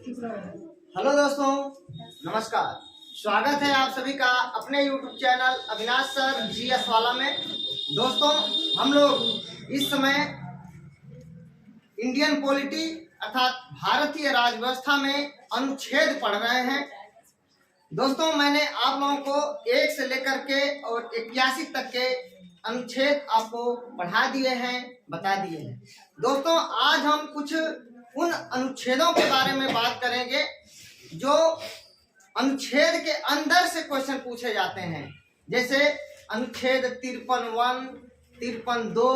Hello दोस्तों, नमस्कार। स्वागत है आप सभी का अपने YouTube channel Avinash sir GS वाला में। दोस्तों, हम लोग इस समय इंडियन पॉलिटी अर्थात भारतीय राज व्यवस्था में अनुच्छेद पढ़ रहे हैं। दोस्तों, मैंने आप लोगों को 1 से लेकर के और 81 तक के अनुच्छेद आपको पढ़ा दिए हैं, बता दिए हैं। दोस्तों, आज हम कुछ उन अनुच्छेदों के बारे में बात करेंगे जो अनुच्छेद के अंदर से क्वेश्चन पूछे जाते हैं। जैसे अनुच्छेद 53(1), 53(2),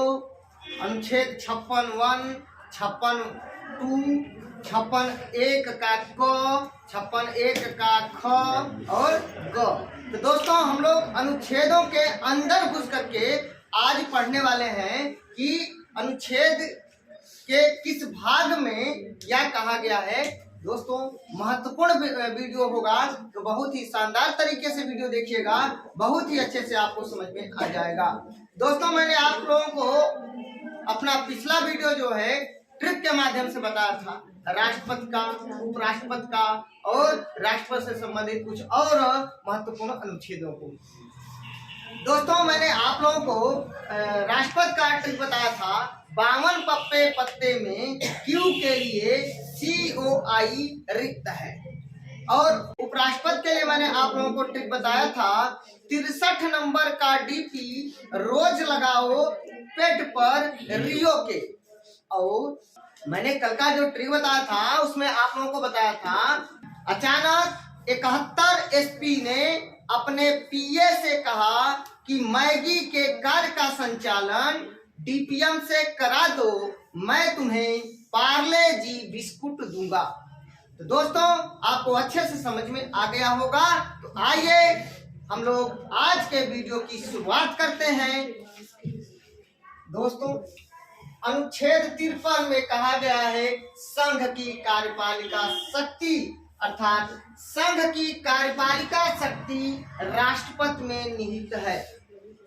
अनुच्छेद 56(1), 56(2), 56(1) का क, 56(1) का ख और ग। तो दोस्तों, हम लोग अनुच्छेदों के अंदर घुस करके आज पढ़ने वाले हैं कि अनुच्छेद के किस भाग में क्या कहा गया है। दोस्तों, महत्वपूर्ण वीडियो होगा, तो बहुत ही शानदार तरीके से वीडियो देखिएगा, बहुत ही अच्छे से आपको समझ में आ जाएगा। दोस्तों, मैंने आप लोगों को अपना पिछला वीडियो जो है ट्रिक के माध्यम से बताया था, राष्ट्रपति का, उपराष्ट्रपति का और राष्ट्रपति से संबंधित कुछ और महत्वपूर्ण अनुच्छेदों को। दोस्तों, मैंने आप लोगों को राष्ट्रपति का ट्रिक बताया था। 52 पप्पे पत्ते में Q के लिए COI रिक्त है। और उपराष्ट्रपति के लिए मैंने आप लोगों को ट्रिक बताया था, 63 नंबर का DP रोज लगाओ पेट पर रियो के। और मैंने कल का जो ट्रिक बताया था उसमें आप लोगों को बताया था, अचानक 71 SP ने अपने PA से कहा कि मैगी के कार्य का संचालन DPM से करा दो, मैं तुम्हें पार्ले जी बिस्कुट दूंगा। तो दोस्तों, आपको अच्छे से समझ में आ गया होगा। तो आइए हम लोग आज के वीडियो की शुरुआत करते हैं। दोस्तों, अनुच्छेद 53 में कहा गया है, संघ की कार्यपालिका शक्ति अर्थात संघ की कार्यपालिका शक्ति राष्ट्रपति में निहित है।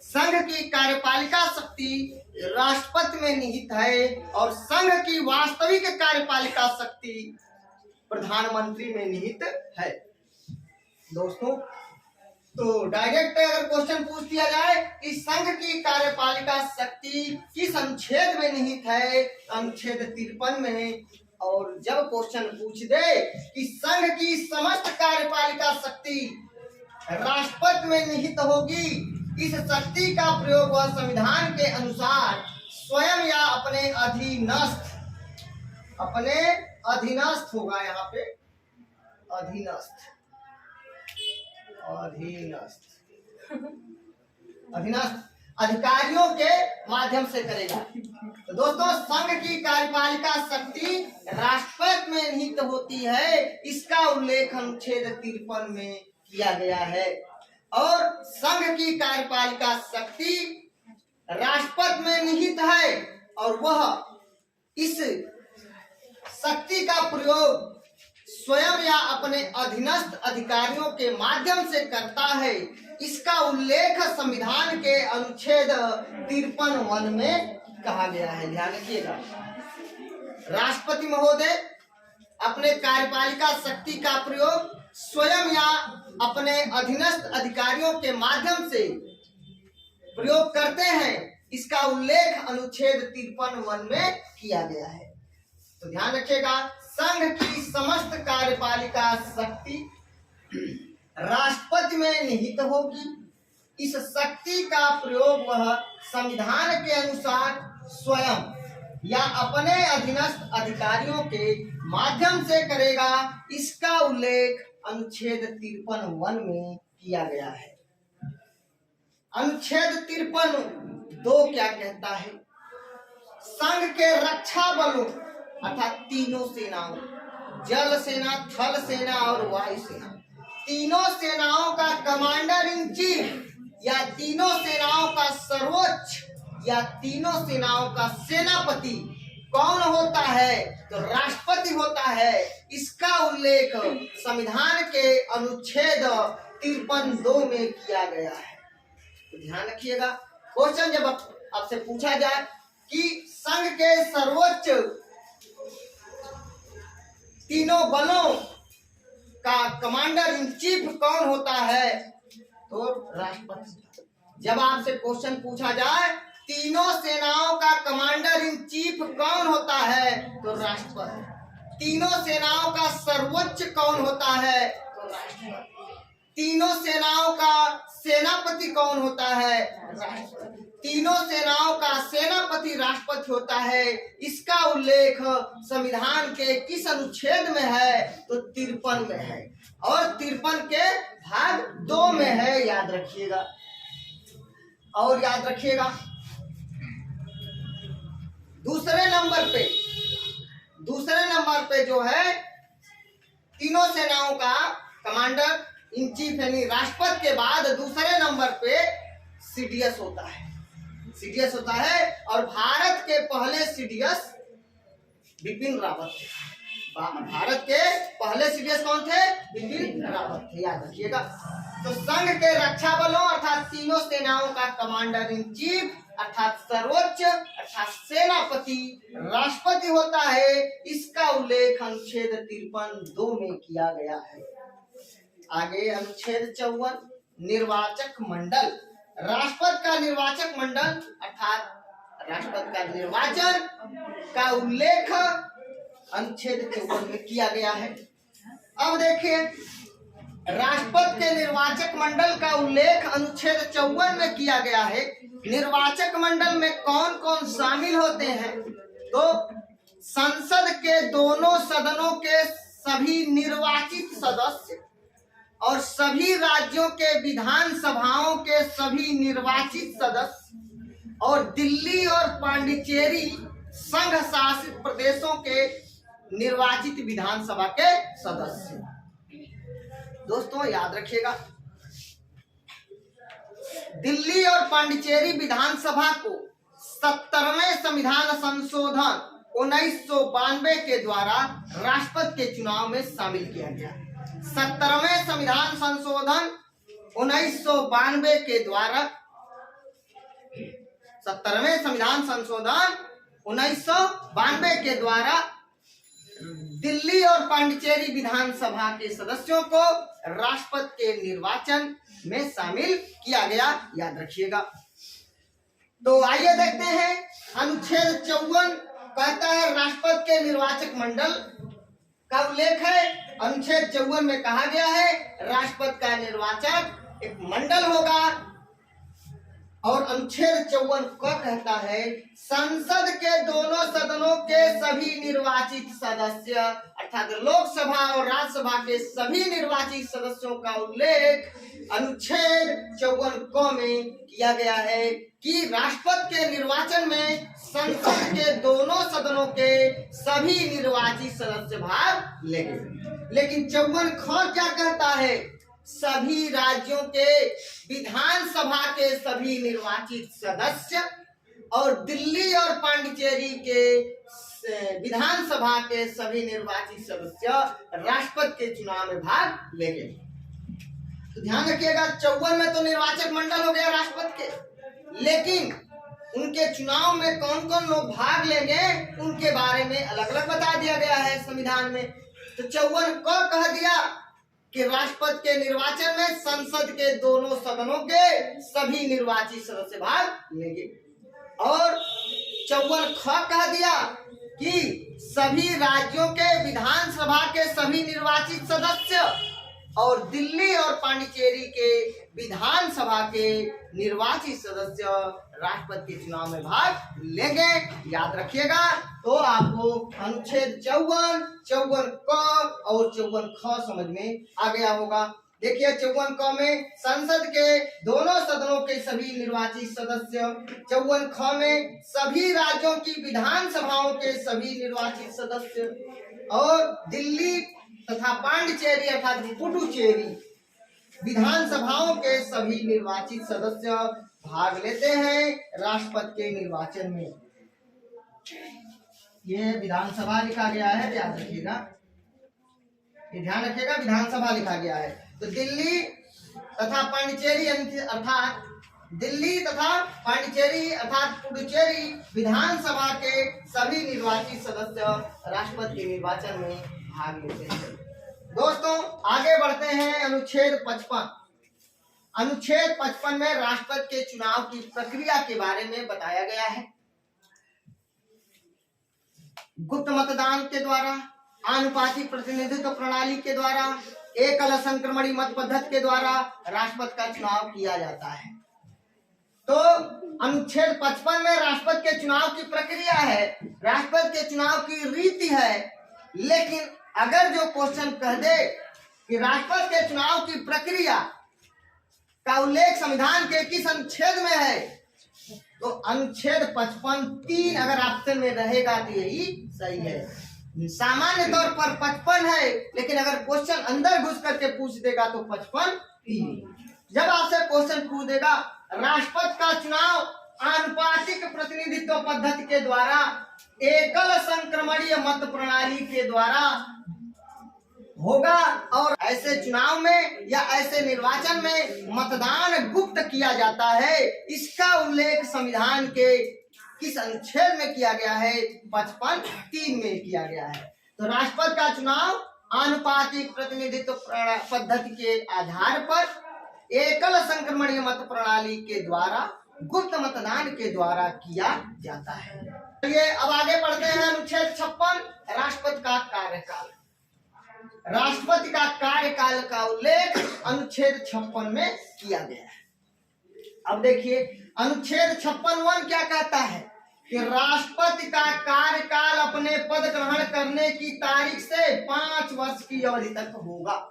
संघ की कार्यपालिका शक्ति राष्ट्रपति में निहित है और संघ की वास्तविक कार्यपालिका शक्ति प्रधानमंत्री में निहित है। दोस्तों, तो डायरेक्ट अगर क्वेश्चन पूछ दिया जाए कि संघ की कार्यपालिका शक्ति किस अनुच्छेद में निहित है, अनुच्छेद 53 में। और जब क्वेश्चन पूछ दे कि संघ की समस्त कार्यपालिका शक्ति राष्ट्रपति में निहित होगी, इस शक्ति का प्रयोग वह संविधान के अनुसार स्वयं या अपने अधीनस्थ होगा। यहाँ पे अधीनस्थ अधिकारियों के माध्यम से करेगा। तो दोस्तों, संघ की कार्यपालिका शक्ति राष्ट्रपति में निहित होती है, इसका उल्लेख अनुच्छेद 53 में किया गया है। और संघ की कार्यपालिका शक्ति राष्ट्रपति में निहित है और वह इस शक्ति का प्रयोग स्वयं या अपने अधीनस्थ अधिकारियों के माध्यम से करता है, इसका उल्लेख संविधान के अनुच्छेद 53(1) में कहा गया है। ध्यान रखिएगा, राष्ट्रपति महोदय अपने कार्यपालिका शक्ति का प्रयोग स्वयं या अपने अधीनस्थ अधिकारियों के माध्यम से प्रयोग करते हैं, इसका उल्लेख अनुच्छेद 53(1) में किया गया है। तो ध्यान रखिएगा, संघ की समस्त कार्यपालिका शक्ति राष्ट्रपति में निहित होगी। इस शक्ति का प्रयोग वह संविधान के अनुसार स्वयं या अपने अधीनस्थ अधिकारियों के माध्यम से करेगा, इसका उल्लेख अनुच्छेद 53(1) में किया गया है। अनुच्छेद 53(2) क्या कहता है? संघ के रक्षा बलों अर्थात तीनों सेनाओं, जल सेना, थल सेना और वायु सेना, तीनों सेनाओं का कमांडर इन चीफ या तीनों सेनाओं का सर्वोच्च या तीनों सेनाओं का सेनापति कौन होता है? तो राष्ट्रपति होता है। इसका उल्लेख संविधान के अनुच्छेद 53(2) में किया गया है। तो ध्यान रखिएगा, क्वेश्चन जब आपसे पूछा जाए कि संघ के सर्वोच्च तीनों बलों का कमांडर इन चीफ कौन होता है? तो राष्ट्रपति। जब आपसे क्वेश्चन पूछा जाए तीनों सेनाओं का कमांडर इन चीफ कौन होता है? तो राष्ट्रपति। तीनों सेनाओं का सर्वोच्च कौन होता है? तो राष्ट्रपति। तीनों सेनाओं का सेनापति कौन होता है? राष्ट्रपति। तीनों सेनाओं का सेनापति राष्ट्रपति होता है। इसका उल्लेख संविधान के किस अनुच्छेद में है? तो 53 में है, और 53 के भाग 2 में है, याद रखिएगा। और याद रखिएगा दूसरे नंबर पे जो है तीनों सेनाओं का कमांडर इन चीफ यानी राष्ट्रपति के बाद दूसरे नंबर पे सीडीएस होता है। सीडीएस होता है, और भारत के पहले सीडीएस बिपिन रावत थे। भारत के पहले सीडीएस कौन थे? बिपिन रावत थे, याद रखिएगा। तो संघ के रक्षा बलों अर्थात तीनों सेनाओं का कमांडर इन चीफ अर्थात सर्वोच्च अर्थात सेनापति राष्ट्रपति होता है। इसका उल्लेख अनुच्छेद 53(2) में किया गया है। आगे अनुच्छेद 54 निर्वाचक मंडल। राष्ट्रपति का निर्वाचक मंडल अर्थात राष्ट्रपति का निर्वाचन का उल्लेख अनुच्छेद 54 में किया गया है। अब देखिए राष्ट्रपति के निर्वाचक मंडल का उल्लेख अनुच्छेद 54 में किया गया है। निर्वाचक मंडल में कौन कौन शामिल होते हैं? तो संसद के दोनों सदनों के सभी निर्वाचित सदस्य और सभी राज्यों के विधान सभाओं के सभी निर्वाचित सदस्य और दिल्ली और पांडिचेरी संघ शासित प्रदेशों के निर्वाचित विधानसभा के सदस्य। दोस्तों याद रखिएगा, दिल्ली और पांडिचेरी विधानसभा को 70वें संविधान संशोधन 1992 के द्वारा राष्ट्रपति के चुनाव में शामिल किया गया। 70वें संविधान संशोधन 1992 के द्वारा 70वें संविधान संशोधन 1992 के द्वारा दिल्ली और पांडिचेरी विधानसभा के सदस्यों को राष्ट्रपति के निर्वाचन में शामिल किया गया, याद रखिएगा। तो आइए देखते हैं अनुच्छेद 54 कहता है राष्ट्रपति के निर्वाचक मंडल का उल्लेख है। अनुच्छेद 54 में कहा गया है राष्ट्रपति का निर्वाचक एक मंडल होगा, और अनुच्छेद 54 क्या कहता है? संसद के दोनों सदनों के सभी निर्वाचित सदस्य अर्थात लोकसभा और राज्यसभा के सभी निर्वाचित सदस्यों का उल्लेख अनुच्छेद 54 क में किया गया है कि राष्ट्रपति के निर्वाचन में संसद के दोनों सदनों के सभी निर्वाचित सदस्य भाग लेंगे। लेकिन 54 ख क्या कहता है? सभी राज्यों के विधानसभा के सभी निर्वाचित सदस्य और दिल्ली और पांडिचेरी के विधानसभा के सभी निर्वाचित सदस्य राष्ट्रपति के चुनाव में भाग लेंगे। तो ध्यान रखिएगा 54 में तो निर्वाचक मंडल हो गया राष्ट्रपति के, लेकिन उनके चुनाव में कौन कौन लोग भाग लेंगे उनके बारे में अलग अलग बता दिया गया है संविधान में। तो 54 को कह दिया कि राष्ट्रपति के निर्वाचन में संसद के दोनों सदनों के सभी निर्वाचित सदस्य भाग लेंगे, और 54 ख कह दिया कि सभी राज्यों के विधानसभा के सभी निर्वाचित सदस्य और दिल्ली और पांडिचेरी के विधानसभा के निर्वाचित सदस्य राष्ट्रपति के चुनाव में भाग लेंगे, याद रखिएगा। तो आपको अनुच्छेद 54, 54 क और 54 ख समझ में आ गया होगा। देखिए 54 क में संसद के दोनों सदनों के सभी निर्वाचित सदस्य, 54 ख में सभी राज्यों की विधानसभाओं के सभी निर्वाचित सदस्य और दिल्ली तथा पांडिचेरी अर्थात पुडुचेरी विधानसभाओं के सभी निर्वाचित सदस्य भाग लेते हैं राष्ट्रपति के निर्वाचन में। ये विधानसभा लिखा गया है, याद रखिएगा, ये ध्यान रखिएगा, विधानसभा लिखा गया है। तो दिल्ली तथा पांडिचेरी अर्थात दिल्ली तथा पांडिचेरी अर्थात पुडुचेरी विधानसभा के सभी निर्वाचित सदस्य राष्ट्रपति के निर्वाचन में भाग लेते हैं। दोस्तों आगे बढ़ते हैं। अनुच्छेद 55। अनुच्छेद 55 में राष्ट्रपति के चुनाव की प्रक्रिया के बारे में बताया गया है। गुप्त मतदान के द्वारा, आनुपातिक प्रतिनिधित्व प्रणाली के द्वारा, एकल संक्रमणीय मत पद्धति के द्वारा राष्ट्रपति का चुनाव किया जाता है। तो अनुच्छेद 55 में राष्ट्रपति के चुनाव की प्रक्रिया है, राष्ट्रपति के चुनाव की रीति है। लेकिन अगर जो क्वेश्चन कह दे कि राष्ट्रपति के चुनाव की प्रक्रिया का उल्लेख संविधान के किस अनुच्छेद में है, तो अनुच्छेद 55(3) अगर ऑप्शन में रहेगा तो यही सही है। सामान्य तौर पर 55 है, लेकिन अगर क्वेश्चन अंदर घुस करके पूछ देगा तो 55(3). जब आपसे क्वेश्चन पूछ देगा राष्ट्रपति का चुनाव आनुपातिक प्रतिनिधित्व पद्धति के द्वारा, एकल संक्रमणीय मत प्रणाली के द्वारा होगा, और ऐसे चुनाव में या ऐसे निर्वाचन में मतदान गुप्त किया जाता है, इसका उल्लेख संविधान के किस अनुच्छेद में किया गया है? 55(3) में किया गया है। तो राष्ट्रपति का चुनाव आनुपातिक प्रतिनिधित्व पद्धति के आधार पर एकल संक्रमणीय मत प्रणाली के द्वारा, गुप्त मतदान के द्वारा किया जाता है। चलिए अब आगे बढ़ते हैं। अनुच्छेद 56 राष्ट्रपति का कार्यकाल। राष्ट्रपति का कार्यकाल का उल्लेख अनुच्छेद 56 में किया गया है। अब देखिए अनुच्छेद 56(1) क्या कहता है कि राष्ट्रपति का कार्यकाल अपने पद ग्रहण करने की तारीख से 5 वर्ष की अवधि तक होगा।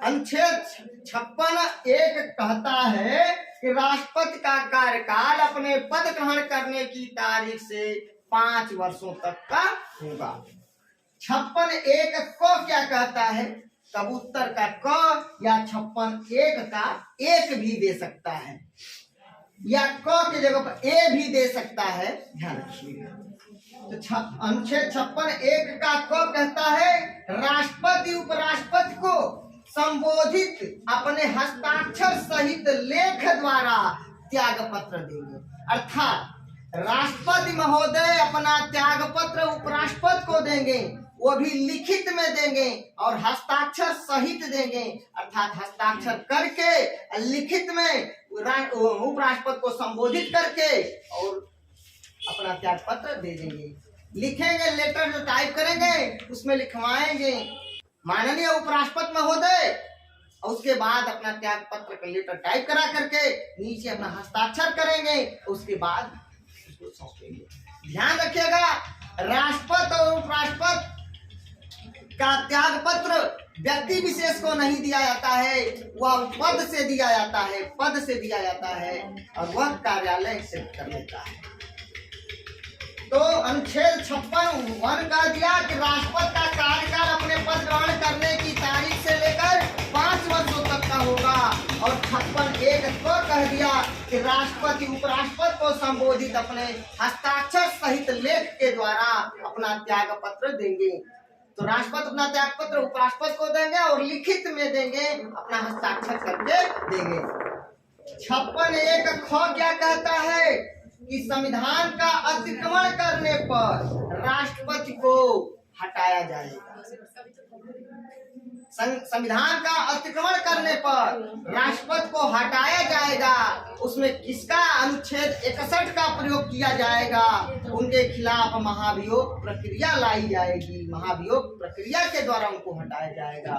अनुच्छेद 56(1) कहता है कि राष्ट्रपति का कार्यकाल अपने पद ग्रहण करने की तारीख से 5 वर्षों तक का होगा। 56(1) को क्या कहता है? कबूतर का क या 56(1) का 1 भी दे सकता है, या क की जगह पर ए भी दे सकता है, ध्यान रखिएगा। तो अनुच्छेद 56(1) का क कहता है राष्ट्रपति उपराष्ट्रपति को संबोधित अपने हस्ताक्षर सहित लेख द्वारा त्याग पत्र देंगे। अर्थात राष्ट्रपति महोदय अपना त्याग पत्र उपराष्ट्रपति को देंगे, वो भी लिखित में देंगे और हस्ताक्षर सहित देंगे। अर्थात हस्ताक्षर करके लिखित में उपराष्ट्रपति को संबोधित करके और अपना त्याग पत्र दे देंगे। लिखेंगे, लेटर जो टाइप करेंगे उसमें लिखवाएंगे माननीय उपराष्ट्रपति महोदय, और उसके बाद अपना त्याग पत्र का लेटर टाइप करा करके नीचे अपना हस्ताक्षर करेंगे, उसके बाद उसको सौंपेंगे। ध्यान रखिएगा, राष्ट्रपति और उपराष्ट्रपति का त्याग पत्र व्यक्ति विशेष को नहीं दिया जाता है, वह पद से दिया जाता है, पद से दिया जाता है और वह कार्यालय एक्सेप्ट कर लेता है। तो अनुच्छेद 56(1) का दिया कि राष्ट्रपति का कार्यकाल अपने पद ग्रहण करने की तारीख से लेकर 5 वर्षों तक का होगा, और 56(1) को कह दिया कि राष्ट्रपति उपराष्ट्रपति को संबोधित अपने हस्ताक्षर सहित लेख के द्वारा अपना त्याग पत्र देंगे। तो राष्ट्रपति अपना त्याग पत्र उपराष्ट्रपति को देंगे और लिखित में देंगे, अपना हस्ताक्षर करके देंगे। 56(1) ख क्या कहता है कि संविधान का अतिक्रमण करने पर राष्ट्रपति को हटाया जाएगा। संविधान का अतिक्रमण करने पर राष्ट्रपति को हटाया जाएगा। उसमें किसका? अनुच्छेद 61 का प्रयोग किया जाएगा। उनके खिलाफ महाभियोग प्रक्रिया लाई जाएगी, महाभियोग प्रक्रिया के द्वारा उनको हटाया जाएगा।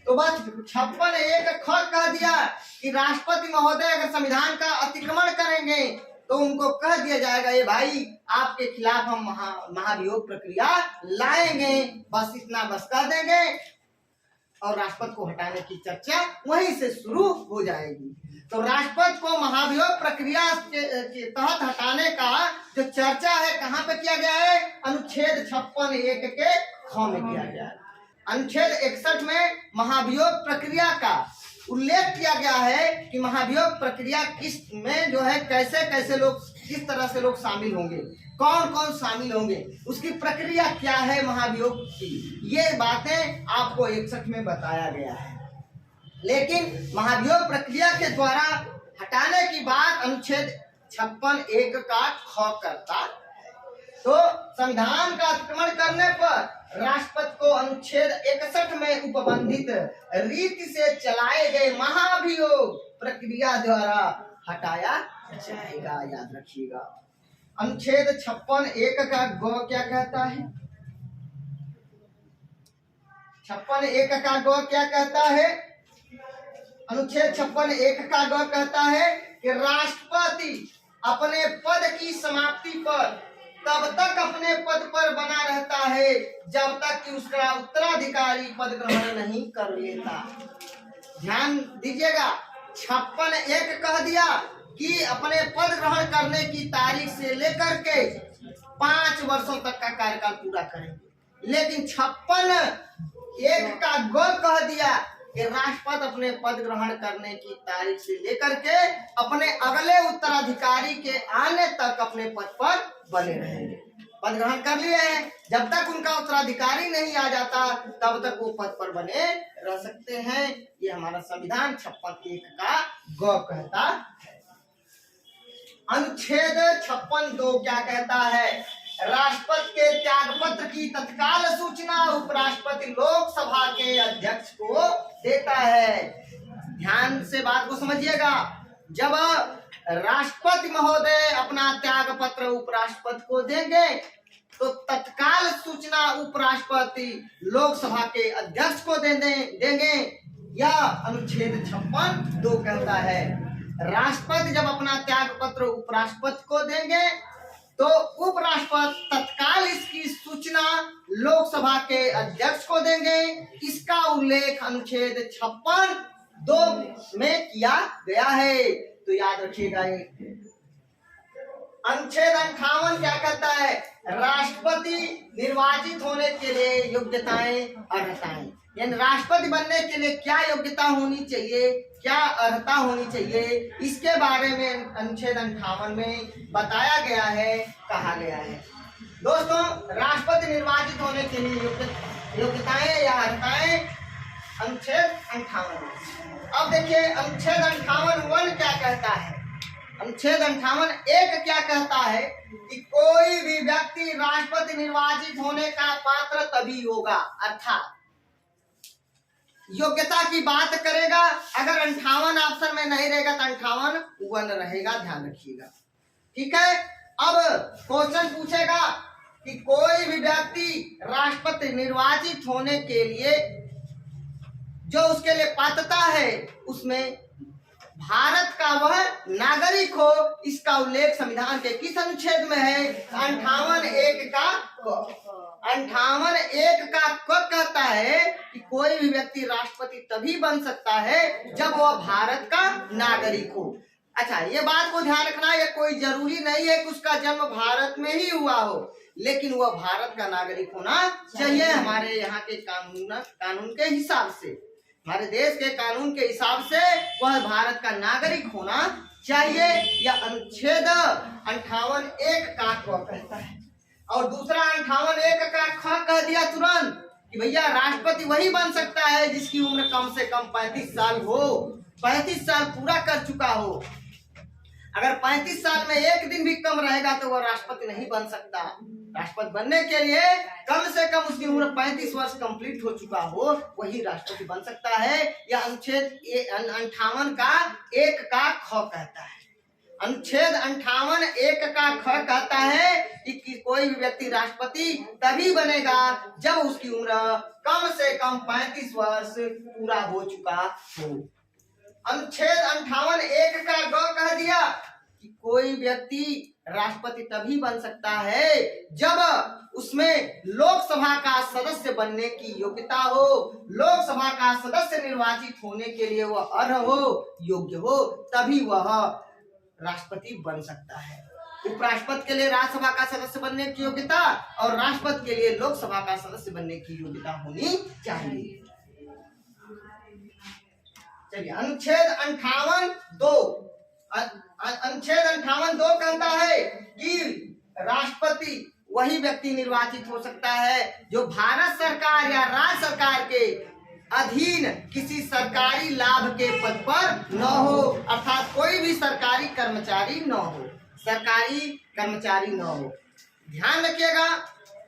तो बस 56(1) ख कह दिया कि राष्ट्रपति महोदय अगर संविधान का अतिक्रमण करेंगे तो उनको कह दिया जाएगा, ये भाई आपके खिलाफ हम महाभियोग प्रक्रिया लाएंगे। बस इतना बस कह देंगे और राष्ट्रपति को हटाने की चर्चा वहीं से शुरू हो जाएगी। तो राष्ट्रपति को महाभियोग प्रक्रिया के तहत हटाने का जो चर्चा है कहाँ पे किया गया है? अनुच्छेद 56(1) के ख में किया गया है। अनुच्छेद 61 में महाभियोग प्रक्रिया का उल्लेख किया गया है कि महाभियोग प्रक्रिया किस में जो है कैसे कैसे लोग, किस तरह से लोग शामिल होंगे, कौन कौन शामिल होंगे, उसकी प्रक्रिया क्या है महाभियोग की, ये बातें आपको 61 में बताया गया है। लेकिन महाभियोग प्रक्रिया के द्वारा हटाने की बात अनुच्छेद 56(1) का ख करता है। तो संविधान का अतिक्रमण करने पर राष्ट्रपति को अनुच्छेद 61 में उपबंधित रीति से चलाए गए महाभियोग प्रक्रिया द्वारा हटाया जाएगा। याद रखिएगा। अनुच्छेद 56(1) का ग क्या कहता है? 56(1) का ग क्या कहता है? अनुच्छेद 56(1) का ग कहता है कि राष्ट्रपति अपने पद की समाप्ति पर तब तक अपने पद पर बना रहता है जब तक कि उसका उत्तराधिकारी पद ग्रहण नहीं कर लेता। ध्यान दीजिएगा, 56(1) कह दिया कि अपने पद ग्रहण करने की तारीख से लेकर के 5 वर्षों तक का कार्यकाल पूरा करेंगे। लेकिन 56(1) का ग कह दिया कि राष्ट्रपति अपने पद ग्रहण करने की तारीख से लेकर के अपने अगले उत्तराधिकारी के आने तक अपने पद पर बने रहेंगे। पद ग्रहण कर लिए हैं, जब तक उनका उत्तराधिकारी नहीं आ जाता तब तक वो पद पर बने रह सकते हैं। ये हमारा संविधान 56(1) का ग कहता है। अनुच्छेद 56(2) क्या कहता है? राष्ट्रपति के त्याग पत्र की तत्काल सूचना उपराष्ट्रपति लोकसभा के अध्यक्ष को देता है। ध्यान से बात को समझिएगा। जब राष्ट्रपति महोदय अपना त्याग पत्र उपराष्ट्रपति को देंगे तो तत्काल सूचना उपराष्ट्रपति लोकसभा के अध्यक्ष को देंगे। यह अनुच्छेद 56(2) कहता है। राष्ट्रपति जब अपना त्याग पत्र उपराष्ट्रपति को देंगे तो उपराष्ट्रपति तत्काल इसकी सूचना लोकसभा के अध्यक्ष को देंगे। इसका उल्लेख अनुच्छेद 56(2) में किया गया है, तो याद रखिएगा। अनुच्छेद 58 क्या कहता है? राष्ट्रपति निर्वाचित होने के लिए योग्यताएं अर्हताएं, यानी राष्ट्रपति बनने के लिए क्या योग्यता होनी चाहिए, क्या अर्हता होनी चाहिए, इसके बारे में अनुच्छेद 58 में बताया गया है, कहा गया है। दोस्तों, राष्ट्रपति निर्वाचित होने के लिए योग्यताएं या अर्हताएं अनुच्छेद 58। अब देखिए अनुच्छेद 58(1) क्या कहता है? अनुच्छेद 58(1) क्या कहता है कि कोई भी व्यक्ति राष्ट्रपति निर्वाचित होने का पात्र तभी होगा, अर्थात योग्यता की बात करेगा। अगर 58 ऑप्शन में नहीं रहेगा तो 58(1) रहेगा, ध्यान रखिएगा। ठीक है। अब क्वेश्चन पूछेगा कि कोई भी व्यक्ति राष्ट्रपति निर्वाचित होने के लिए जो उसके लिए पात्रता है उसमें भारत का वह नागरिक हो, इसका उल्लेख संविधान के किस अनुच्छेद में है? 58(1) का 58(1) का कहता है कि कोई भी व्यक्ति राष्ट्रपति तभी बन सकता है जब वह भारत का नागरिक हो। अच्छा, ये बात को ध्यान रखना, ये कोई जरूरी नहीं है कि उसका जन्म भारत में ही हुआ हो, लेकिन वह भारत का नागरिक होना चाहिए। हमारे यहाँ के कानून के हिसाब से, हमारे देश के कानून के हिसाब से वह भारत का नागरिक होना चाहिए। यह अनुच्छेद 58(1) का क कहता है। और दूसरा 58(1) का ख कह दिया तुरंत कि भैया राष्ट्रपति वही बन सकता है जिसकी उम्र कम से कम 35 साल हो, 35 साल पूरा कर चुका हो। अगर 35 साल में एक दिन भी कम रहेगा तो वह राष्ट्रपति नहीं बन सकता। राष्ट्रपति बनने के लिए कम से कम उसकी उम्र 35 वर्ष कंप्लीट हो चुका हो, वही राष्ट्रपति बन सकता है। यह अनुच्छेद 58 का 1 का ख कहता है। अनुच्छेद 58(1) का ख कहता है कि कोई भी व्यक्ति राष्ट्रपति तभी बनेगा जब उसकी उम्र कम से कम 35 वर्ष पूरा हो चुका हो। अनुच्छेद 58(1) का ग कह दिया कि कोई व्यक्ति राष्ट्रपति तभी बन सकता है जब उसमें लोकसभा का सदस्य बनने की योग्यता हो, लोकसभा का सदस्य निर्वाचित होने के लिए वह अर्ह हो, योग्य हो, तभी वह राष्ट्रपति बन सकता है। उपराष्ट्रपति के लिए राज्यसभा का सदस्य बनने की योग्यता और राष्ट्रपति के लिए लोकसभा का सदस्य बनने की योग्यता होनी चाहिए। चलिए, अनुच्छेद 58(2) कहता है कि राष्ट्रपति वही व्यक्ति निर्वाचित हो सकता है जो भारत सरकार या राज्य सरकार के अधीन किसी सरकारी लाभ के पद पर न हो, अर्थात कोई भी सरकारी कर्मचारी न हो, सरकारी कर्मचारी न हो। ध्यान रखिएगा,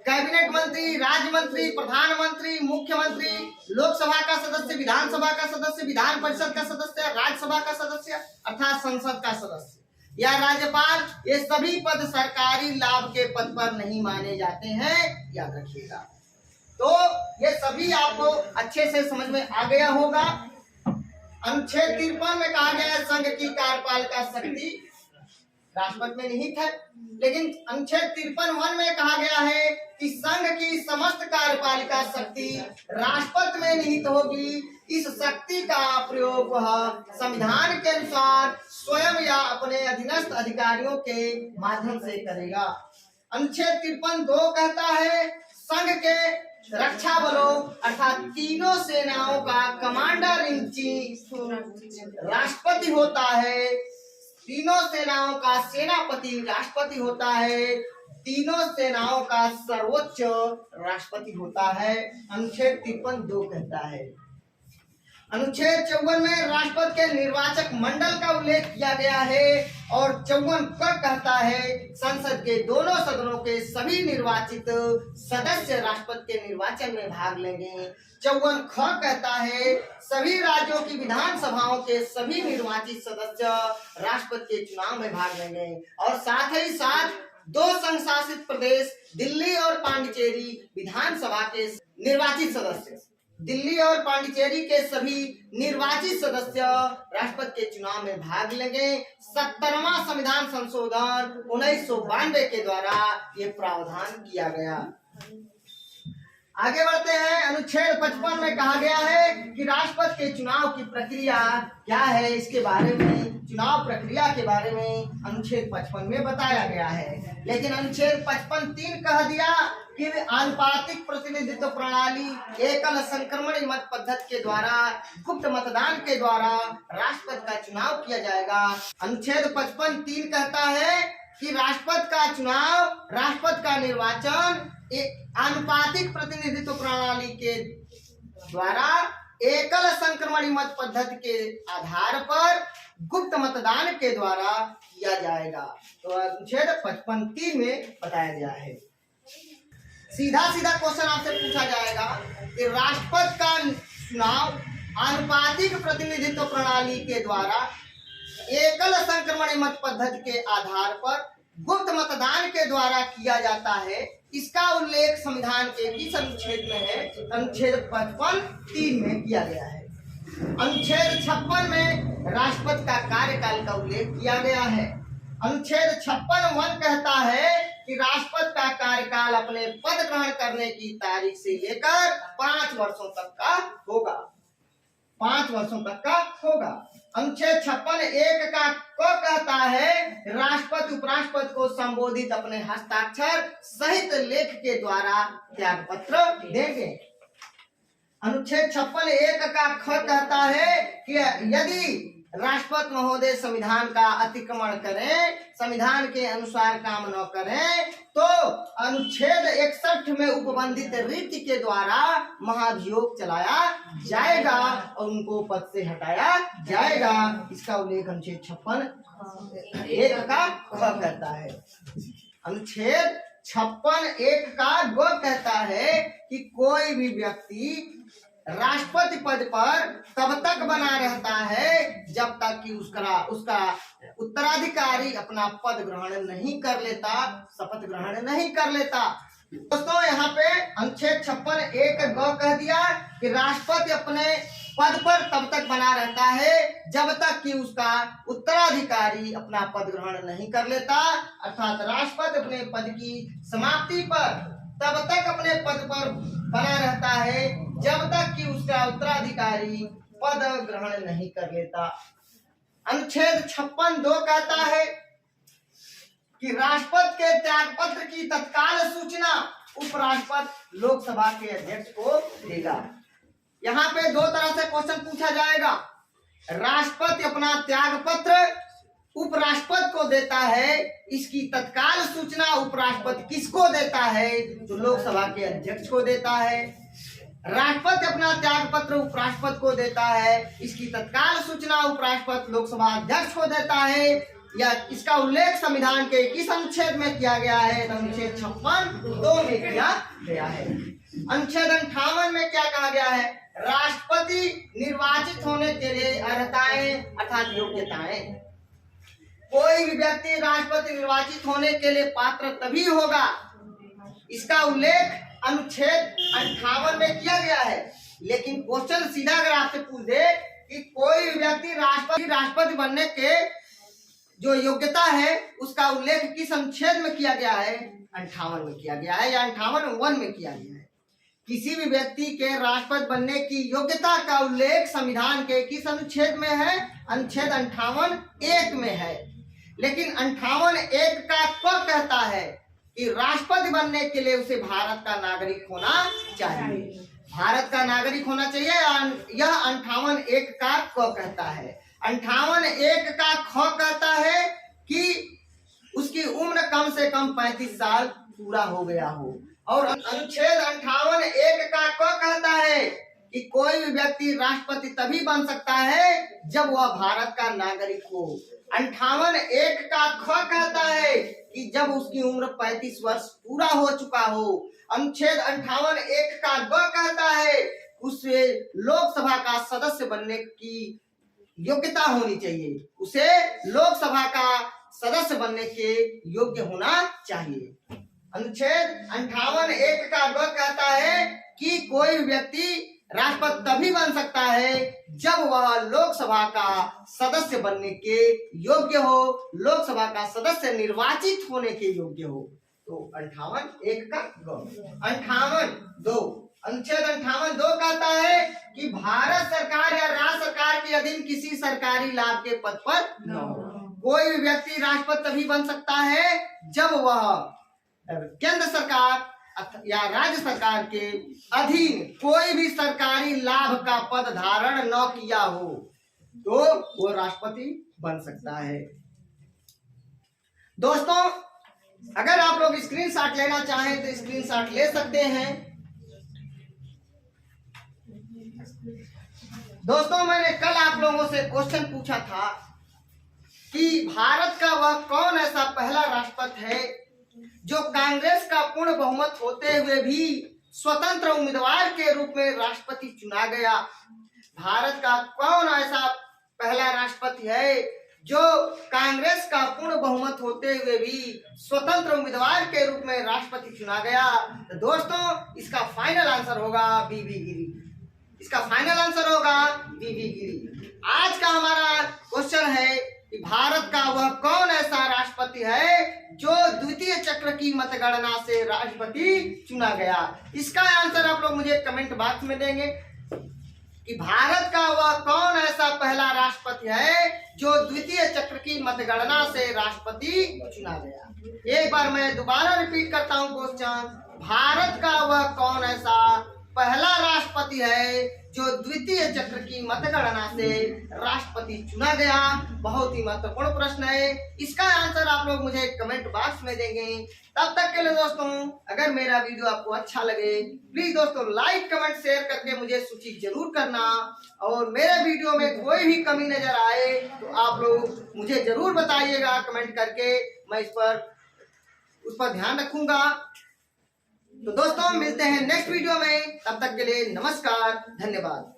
कैबिनेट मंत्री, राज्य मंत्री, प्रधानमंत्री, मुख्यमंत्री, लोकसभा का सदस्य, विधानसभा का सदस्य, विधान परिषद का सदस्य, राज्यसभा का सदस्य अर्थात संसद का सदस्य या राज्यपाल, ये सभी पद सरकारी लाभ के पद पर नहीं माने जाते हैं, याद रखिएगा। तो ये सभी आपको अच्छे से समझ में आ गया होगा। अनुच्छेद 53 में कहा गया है संघ की कार्यपालिका शक्ति राष्ट्रपति में निहित है, लेकिन अनुच्छेद 53(1) में कहा गया है कि संघ की समस्त कार्यपालिका शक्ति राष्ट्रपति में निहित होगी। इस शक्ति का प्रयोग वह संविधान के अनुसार स्वयं या अपने अधीनस्थ अधिकारियों के माध्यम से करेगा। अनुच्छेद 53(2) कहता है संघ के रक्षा बलों अर्थात तीनों सेनाओं का कमांडर इन चीफ राष्ट्रपति होता है। तीनों सेनाओं का सेनापति राष्ट्रपति होता है। तीनों सेनाओं का सर्वोच्च राष्ट्रपति होता है, अनुच्छेद 53(2) कहता है। अनुच्छेद 54 में राष्ट्रपति के निर्वाचक मंडल का उल्लेख किया गया है और 54(क) कहता है संसद के दोनों सदनों के सभी निर्वाचित सदस्य राष्ट्रपति के निर्वाचन में भाग लेंगे। 54(ख) कहता है सभी राज्यों की विधानसभाओं के सभी निर्वाचित सदस्य राष्ट्रपति के चुनाव में भाग लेंगे और साथ ही साथ 2 संघ शासित प्रदेश दिल्ली और पांडिचेरी विधानसभा के निर्वाचित सदस्य, दिल्ली और पांडिचेरी के सभी निर्वाचित सदस्य राष्ट्रपति के चुनाव में भाग लेंगे। 70वां संविधान संशोधन 1992 के द्वारा ये प्रावधान किया गया। आगे बढ़ते हैं। अनुच्छेद 55 में कहा गया है कि राष्ट्रपति के चुनाव की प्रक्रिया क्या है, इसके बारे में, चुनाव प्रक्रिया के बारे में अनुच्छेद 55 में बताया गया है। लेकिन अनुच्छेद 55(3) कह दिया कि आनुपातिक प्रतिनिधित्व प्रणाली एकल संक्रमण मत पद्धति के द्वारा गुप्त मतदान के द्वारा राष्ट्रपति का चुनाव किया जाएगा। अनुच्छेद 55(3) कहता है कि राष्ट्रपति का चुनाव, राष्ट्रपति का निर्वाचन आनुपातिक प्रतिनिधित्व प्रणाली के द्वारा एकल संक्रमण मत पद्धति के आधार पर गुप्त मतदान के द्वारा किया जाएगा। तो अनुच्छेद 55(3) में बताया गया है। सीधा सीधा क्वेश्चन आपसे पूछा जाएगा कि राष्ट्रपति का चुनाव आनुपातिक प्रतिनिधित्व प्रणाली के द्वारा एकल संक्रमण मत पद्धति के आधार पर गुप्त मतदान के द्वारा किया जाता है, इसका उल्लेख संविधान के किस अनुच्छेद में है? अनुच्छेद 55(3) में किया गया है। अनुच्छेद 56 में राष्ट्रपति का कार्यकाल का उल्लेख किया गया है। अनुच्छेद 56(1) कहता है कि राष्ट्रपति का कार्यकाल अपने पद ग्रहण करने की तारीख से लेकर 5 वर्षों तक का होगा, 5 वर्षों तक का होगा। अनुच्छेद 56(1) का क कहता है राष्ट्रपति उपराष्ट्रपति को संबोधित अपने हस्ताक्षर सहित लेख के द्वारा त्याग पत्र देंगे। अनुच्छेद 56(1) का ख कहता है कि यदि राष्ट्रपति महोदय संविधान का अतिक्रमण करें, संविधान के अनुसार काम न करें, तो अनुच्छेद 61 में उपबंधित रीति के द्वारा महाभियोग चलाया जाएगा और उनको पद से हटाया जाएगा। इसका उल्लेख अनुच्छेद 56(1) का ग कहता है। अनुच्छेद 56(1) का ग कहता है कि कोई भी व्यक्ति राष्ट्रपति पद पर तब तक बना रहता है जब तक कि उसका उत्तराधिकारी अपना पद ग्रहण नहीं कर लेता, शपथ ग्रहण नहीं कर लेता। दोस्तों यहाँ पे अनुच्छेद 56(1) ग कह दिया कि राष्ट्रपति अपने पद पर तब तक बना रहता है जब तक कि उसका उत्तराधिकारी अपना पद ग्रहण नहीं कर लेता, अर्थात राष्ट्रपति अपने पद की समाप्ति पर तब तक अपने पद पर बना रहता है जब तक कि उसका उत्तराधिकारी पद ग्रहण नहीं कर लेता। अनुच्छेद 56(2) कहता है कि राष्ट्रपति के त्याग पत्र की तत्काल सूचना उपराष्ट्रपति लोकसभा के अध्यक्ष को देगा। यहाँ पे 2 तरह से क्वेश्चन पूछा जाएगा। राष्ट्रपति अपना त्याग पत्र उपराष्ट्रपति को देता है, इसकी तत्काल सूचना उपराष्ट्रपति किसको देता है? तो लोकसभा के अध्यक्ष को देता है। राष्ट्रपति अपना त्याग पत्र उपराष्ट्रपति को देता है, इसकी तत्काल सूचना उपराष्ट्रपति लोकसभा अध्यक्ष को देता है। या इसका उल्लेख संविधान के किस अनुच्छेद में किया गया है? अनुच्छेद 56(2) में किया गया है। अनुच्छेद 58 में क्या कहा गया है? राष्ट्रपति निर्वाचित होने के लिए अर्हताएं अर्थात योग्यताएं। कोई भी व्यक्ति राष्ट्रपति निर्वाचित होने के लिए पात्र तभी होगा, इसका उल्लेख अनुच्छेद 58 में किया गया है। लेकिन क्वेश्चन सीधा अगर आपसे पूछ दे कि कोई भी व्यक्ति राष्ट्रपति बनने के जो योग्यता है उसका उल्लेख किस अनुच्छेद में किया गया है? 58 में किया गया है या 58(1) में किया गया है। किसी भी व्यक्ति के राष्ट्रपति बनने की योग्यता का उल्लेख संविधान के किस अनुच्छेद में है? अनुच्छेद 58(1) में है। लेकिन 58(1) का क्या कहता है कि राष्ट्रपति बनने के लिए उसे भारत का नागरिक होना चाहिए। भारत का नागरिक होना चाहिए। यह 58(1) का क कहता है। 58(1) का ख कहता है कि उसकी उम्र कम से कम 35 साल पूरा हो गया हो। और अनुच्छेद 58(1) का क कहता है कि कोई भी व्यक्ति राष्ट्रपति तभी बन सकता है जब वह भारत का नागरिक हो। 58(1) का ख कहता है कि जब उसकी उम्र 35 वर्ष पूरा हो चुका हो। अनुच्छेद 58(1) का ग कहता है उसे लोकसभा का सदस्य बनने की योग्यता होनी चाहिए, उसे लोकसभा का सदस्य बनने के योग्य होना चाहिए। अनुच्छेद 58(1) का ग कहता है कि कोई व्यक्ति राष्ट्रपति तभी बन सकता है जब वह लोकसभा का सदस्य बनने के योग्य हो, लोकसभा का सदस्य निर्वाचित होने के योग्य हो। तो 58(1) का ग। 58(2) अनुच्छेद 58(2) कहता है कि भारत सरकार या राज्य सरकार के अधीन किसी सरकारी लाभ के पद पर न हो। कोई भी व्यक्ति राष्ट्रपति तभी बन सकता है जब वह केंद्र सरकार या राज्य सरकार के अधीन कोई भी सरकारी लाभ का पद धारण न किया हो तो वो राष्ट्रपति बन सकता है। दोस्तों, अगर आप लोग स्क्रीनशॉट लेना चाहें तो स्क्रीनशॉट ले सकते हैं। दोस्तों, मैंने कल आप लोगों से क्वेश्चन पूछा था कि भारत का वह कौन ऐसा पहला राष्ट्रपति है जो कांग्रेस का पूर्ण बहुमत होते हुए भी स्वतंत्र उम्मीदवार के रूप में राष्ट्रपति चुना गया। भारत का कौन ऐसा पहला राष्ट्रपति है जो कांग्रेस का पूर्ण बहुमत होते हुए भी स्वतंत्र उम्मीदवार के रूप में राष्ट्रपति चुना गया? तो दोस्तों, इसका फाइनल आंसर होगा बीबी गिरी। इसका फाइनल आंसर होगा बीबी गिरी। आज का हमारा क्वेश्चन है कि भारत का वह कौन ऐसा राष्ट्रपति है जो द्वितीय चक्र की मतगणना से राष्ट्रपति चुना गया? इसका आंसर आप लोग मुझे कमेंट बॉक्स में देंगे कि भारत का वह कौन ऐसा पहला राष्ट्रपति है जो द्वितीय चक्र की मतगणना से राष्ट्रपति चुना गया। एक बार मैं दोबारा रिपीट करता हूं क्वेश्चन, भारत का वह कौन ऐसा पहला राष्ट्रपति है जो द्वितीय चक्र की मतगणना से राष्ट्रपति चुना गया? बहुत ही महत्वपूर्ण प्रश्न है। इसका आंसर आप लोग मुझे कमेंट बॉक्स में देंगे। तब तक के लिए दोस्तों, अगर मेरा वीडियो आपको अच्छा लगे प्लीज दोस्तों लाइक कमेंट शेयर करके मुझे सूचित जरूर करना। और मेरे वीडियो में कोई भी कमी नजर आए तो आप लोग मुझे जरूर बताइएगा कमेंट करके, मैं उस पर ध्यान रखूंगा। तो दोस्तों, मिलते हैं नेक्स्ट वीडियो में। तब तक के लिए नमस्कार, धन्यवाद।